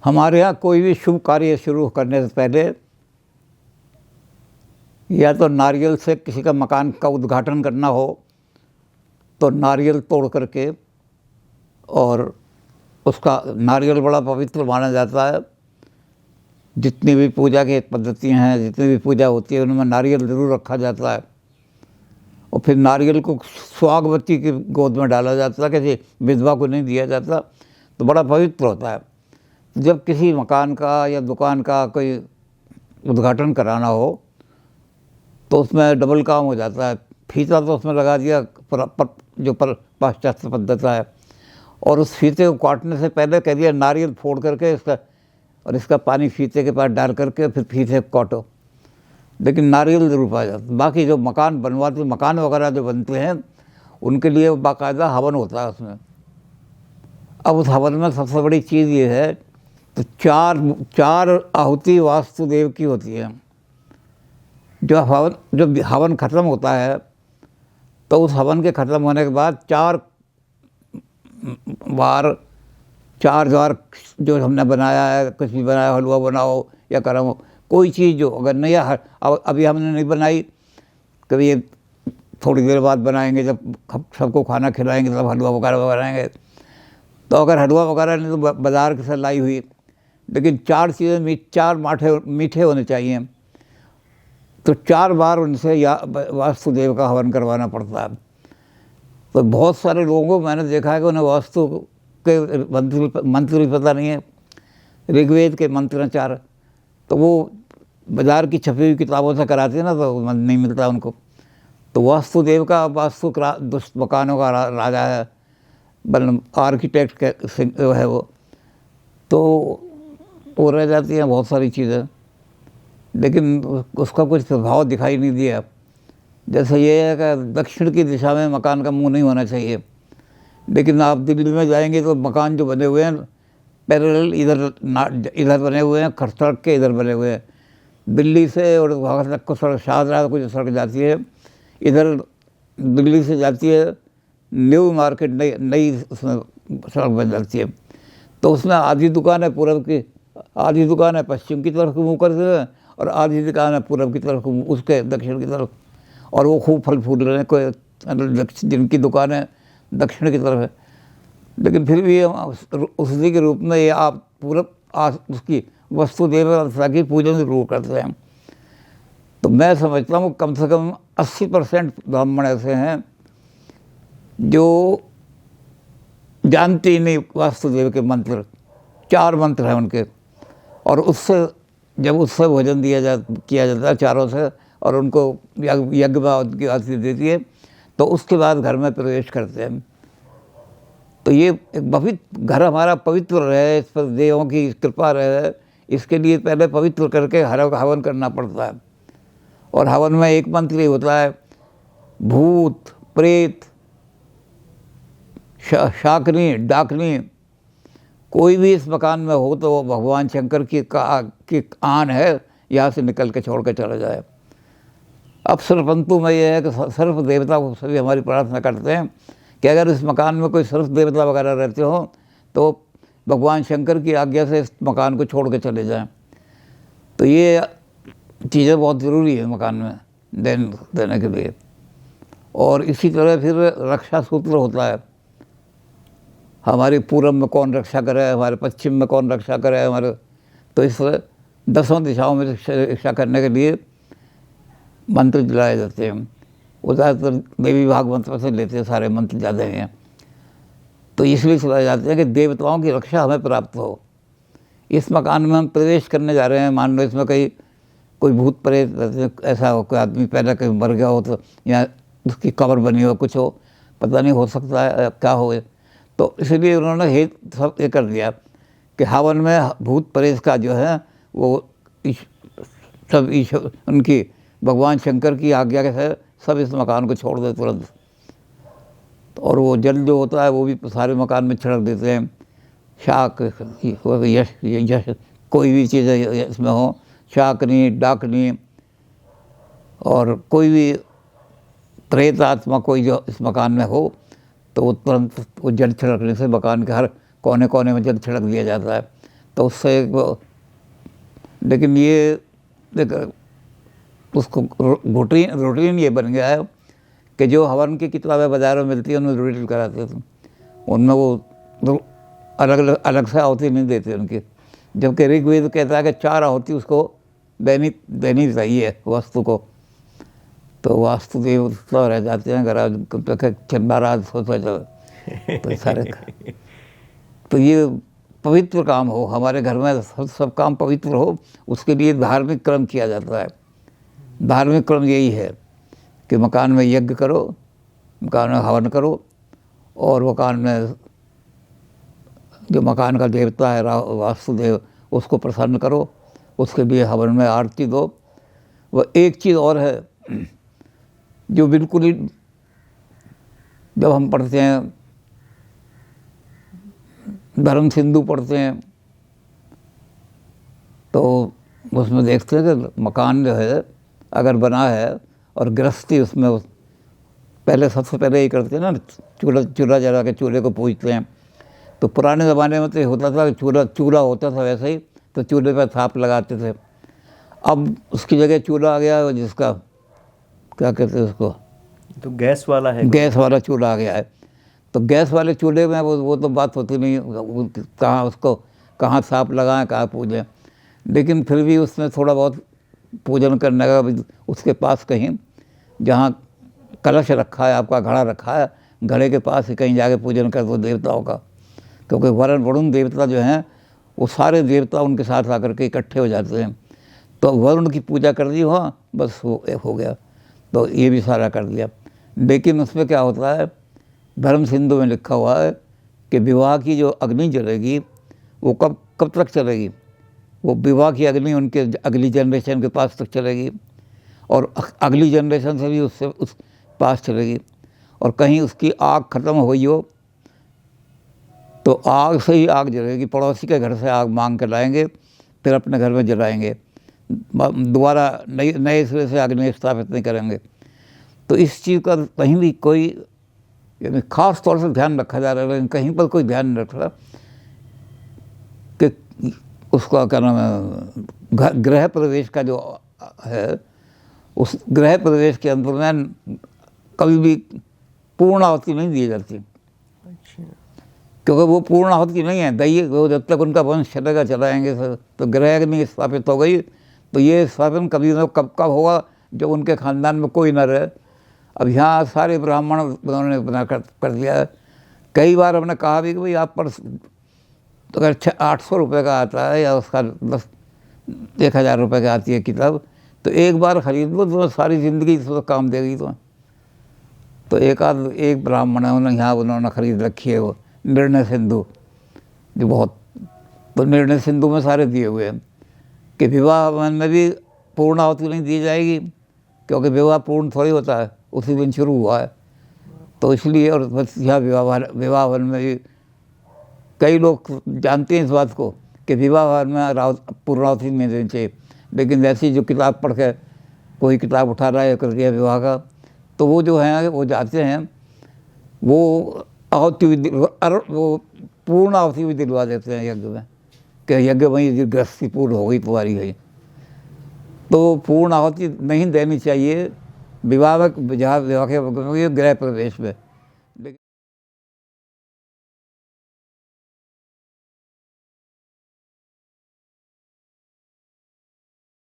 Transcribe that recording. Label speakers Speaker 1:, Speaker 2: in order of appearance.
Speaker 1: हमारे यहाँ कोई भी शुभ कार्य शुरू करने से पहले या तो नारियल से किसी का मकान का उद्घाटन करना हो तो नारियल तोड़ करके, और उसका नारियल बड़ा पवित्र माना जाता है। जितनी भी पूजा की पद्धतियाँ हैं, जितनी भी पूजा होती है, उनमें नारियल ज़रूर रखा जाता है। और फिर नारियल को सुहागवती की गोद में डाला जाता है, किसी विधवा को नहीं दिया जाता, तो बड़ा पवित्र होता है। जब किसी मकान का या दुकान का कोई उद्घाटन कराना हो तो उसमें डबल काम हो जाता है। फीता तो उसमें लगा दिया जो पाश्चात्य पद्धति है, और उस फीते को काटने से पहले कह दिया नारियल फोड़ करके इसका पानी फीते के पास डाल करके फिर फीते को काटो, लेकिन नारियल ज़रूर पाया जाता है। बाकी जो मकान बनवाते, मकान वगैरह जो बनते हैं, उनके लिए बाकायदा हवन होता है उसमें। अब उस हवन में सबसे बड़ी चीज़ ये है, तो चार आहुति वास्तुदेव की होती है। जब हवन ख़त्म होता है तो उस हवन के ख़त्म होने के बाद चार बार जो हमने बनाया है, कुछ भी बनाया, हलवा बनाओ या करम, कोई चीज़ जो अगर नहीं अभी हमने नहीं बनाई, कभी ये थोड़ी देर बाद बनाएंगे, जब सबको खाना खिलाएंगे तब हलवा वगैरह बनाएंगे। तो अगर हलवा वगैरह नहीं तो बाज़ार से लाई हुई, लेकिन चार चीज़ें चार मीठे होने चाहिए। तो 4 बार उनसे या वास्तुदेव का हवन करवाना पड़ता है। तो बहुत सारे लोगों को मैंने देखा है कि उन्हें वास्तु के मंत्र भी पता नहीं है, ऋग्वेद के मंत्र हैं 4, तो वो बाज़ार की छपी हुई किताबों से कराते हैं ना, तो नहीं मिलता उनको। तो वास्तुदेव का दुष्ट मकानों का राजा है, मतलब आर्किटेक्ट है वो, तो रह जाती हैं बहुत सारी चीज़ें, लेकिन उसका कुछ प्रभाव दिखाई नहीं दिया। जैसे ये है कि दक्षिण की दिशा में मकान का मुंह नहीं होना चाहिए, लेकिन आप दिल्ली में जाएंगे तो मकान जो बने हुए हैं पैरेलल इधर बने हुए हैं, सड़क के इधर बने हुए हैं। दिल्ली से और वहाँ तक को सड़क, शाहजहाँ को जो सड़क जाती है, इधर दिल्ली से जाती है न्यू मार्केट, नई उसमें सड़क बन जाती है। तो उसमें आधी दुकान है पूर्व की, आधी दुकान है पश्चिम की तरफ मुँह करते हुए, और आधी दुकान है पूर्व की तरफ, उसके दक्षिण की तरफ, और वो खूब फल फूल रहे हैं। कोई जिनकी दुकान है दक्षिण की तरफ है, लेकिन फिर भी उसी के रूप में ये आप उसकी वस्तुदेव की पूजन जरूर करते हैं। तो मैं समझता हूँ कम से कम 80% ब्राह्मण ऐसे हैं जो जानते ही नहीं वास्तुदेव के मंत्र। 4 मंत्र हैं उनके, और जब उससे भोजन किया जाता है चारों से, और उनको यज्ञ की आरती देती है, तो उसके बाद घर में प्रवेश करते हैं। तो ये एक घर हमारा पवित्र रहे, इस पर देवों की कृपा रहे, इसके लिए पहले पवित्र करके हवन करना पड़ता है। और हवन में एक मंत्र ही होता है, भूत प्रेत शाकनी डाकनी कोई भी इस मकान में हो तो वो भगवान शंकर की आन है, यहाँ से निकल के छोड़ के चला जाए। अब सर्वपंतु में ये है कि सर्व देवता को सभी हमारी प्रार्थना करते हैं कि अगर इस मकान में कोई सर्व देवता वगैरह रहते हो तो भगवान शंकर की आज्ञा से इस मकान को छोड़ के चले जाएं। तो ये चीज़ें बहुत ज़रूरी है मकान में देने के लिए। और इसी तरह फिर रक्षा सूत्र होता है, हमारी पूर्व में कौन रक्षा करे, हमारे पश्चिम में कौन रक्षा करे हमारे। तो इस 10 दिशाओं में रक्षा करने के लिए मंत्र दिलाए जाते हैं। वो ज़्यादातर देवी भागवत से लेते हैं, सारे मंत्र ज़्यादा हैं। तो इसलिए सुनाए जाते हैं कि देवताओं की रक्षा हमें प्राप्त हो। इस मकान में हम प्रवेश करने जा रहे हैं, मान लो इसमें कोई भूत प्रेत ऐसा हो, कोई आदमी पहले कहीं मर गया हो तो, या उसकी कब्र बनी हो, कुछ हो, पता नहीं, हो सकता है क्या हो। तो इसलिए उन्होंने सब ये कर दिया कि हवन में भूत प्रेत का जो है वो सब उनकी भगवान शंकर की आज्ञा से सब इस मकान को छोड़ दे तुरंत। और वो जल जो होता है वो भी सारे मकान में छिड़क देते हैं। शाक यश कोई भी चीज़ इसमें हो, शाकनी डाकनी और कोई भी प्रेत आत्मा कोई जो इस मकान में हो, तो वो तुरंत वो जल छिड़कने से मकान के हर कोने कोने में जल छिड़क दिया जाता है। तो उससे लेकिन ये देख उसको रूटीन ये बन गया है कि जो हवन की किताबें बाज़ारों में मिलती हैं उनमें रूटीन कराते थे, उनमें वो अलग से आहुति नहीं देते उनकी। जबकि ऋग्वेद कहता है कि 4 आहुति उसको देनी चाहिए वस्तु को। तो वास्तु देव तो रह जाते हैं अगर चंदाराज होता चले तो सारे तो ये पवित्र काम हो, हमारे घर में सब काम पवित्र हो, उसके लिए धार्मिक कर्म किया जाता है। धार्मिक कर्म यही है कि मकान में यज्ञ करो, मकान में हवन करो, और मकान में जो मकान का देवता है वास्तुदेव उसको प्रसन्न करो, उसके लिए हवन में आरती दो। वह एक चीज़ और है जो बिल्कुल ही जब हम पढ़ते हैं धर्म सिंधु पढ़ते हैं तो उसमें देखते हैं कि मकान जो है अगर बना है और गृहस्थी उसमें पहले सबसे पहले ही करते हैं ना, चूल्हा जला के चूल्हे को पूजते हैं। तो पुराने ज़माने में तो ये होता था कि चूल्हा होता था वैसे ही, तो चूल्हे पर थाप लगाते थे। अब उसकी जगह चूल्हा आ गया जिसका क्या कहते हैं उसको,
Speaker 2: तो गैस वाला है,
Speaker 1: गैस वाला चूल्हा आ गया है। तो गैस वाले चूल्हे में वो तो बात होती नहीं, कहाँ उसको कहाँ थाप लगाएं, कहाँ पूजें। लेकिन फिर भी उसमें थोड़ा बहुत पूजन करने का भी उसके पास कहीं जहाँ कलश रखा है, आपका घड़ा रखा है, घड़े के पास ही कहीं जाके पूजन कर दो देवताओं का। क्योंकि वरुण देवता जो हैं वो सारे देवता उनके साथ आकर के इकट्ठे हो जाते हैं। तो वरुण की पूजा कर दी हो, बस हो गया। तो ये भी सारा कर दिया। लेकिन उसमें क्या होता है, धर्म सिंधु में लिखा हुआ है कि विवाह की जो अग्नि जलेगी वो कब तक चलेगी, वो विवाह की अग्नि उनके अगली जनरेशन के पास तक चलेगी, और अगली जनरेशन से भी उस पास चलेगी। और कहीं उसकी आग ख़त्म हुई हो तो आग से ही आग जलेगी, पड़ोसी के घर से आग मांग कर लाएंगे, फिर अपने घर में जलाएंगे, दोबारा नए सिरे से अग्नि स्थापित नहीं करेंगे। तो इस चीज़ का कहीं भी कोई यानी ख़ास तौर से ध्यान रखा जा रहा है, लेकिन कहीं पर कोई ध्यान नहीं रख रहा कि उसका क्या नाम है, गृह प्रवेश का जो है, उस गृह प्रवेश के अंदर में कभी भी पूर्ण आहुति नहीं दी जाती। क्योंकि वो पूर्ण आहुति नहीं है, दैहिक वो जब तक उनका वंश चलेगा चलाएंगे सर। तो गृह अग्नि स्थापित हो गई तो ये स्थापन कभी न कब होगा जब उनके ख़ानदान में कोई न रहे। अब यहाँ सारे ब्राह्मण उन्होंने बना कर दिया है। कई बार हमने कहा भी कि भाई आप पर तो अगर 800 रुपये का आता है या उसका 1000 रुपये का आती है किताब, तो एक बार खरीद लो तो सारी ज़िंदगी तो काम देगी। तो एक ब्राह्मण है उन्होंने खरीद रखी है वो निर्णय सिंधु, जो बहुत, तो निर्णय सिंधु में सारे दिए हुए हैं कि विवाह में भी पूर्ण आहुति नहीं दी जाएगी, क्योंकि विवाह पूर्ण थोड़ी होता है, उसी दिन शुरू हुआ है। तो इसलिए, और बस यह विवाह वन में भी कई लोग जानते हैं इस बात को कि विवाह वन में पूर्ण आहुति नहीं देनी चाहिए। लेकिन वैसी जो किताब पढ़ के कोई किताब उठा रहा है कर दिया विवाह का, तो वो जो है वो जाते हैं वो आहुति वो पूर्ण आहुति भी दिलवा देते हैं यज्ञ में कि यज्ञ वहीं गृहस्थी पूर्ण हो गई तुम्हारी गई। तो पूर्ण आहुति नहीं देनी चाहिए विवाह के गृह प्रवेश में।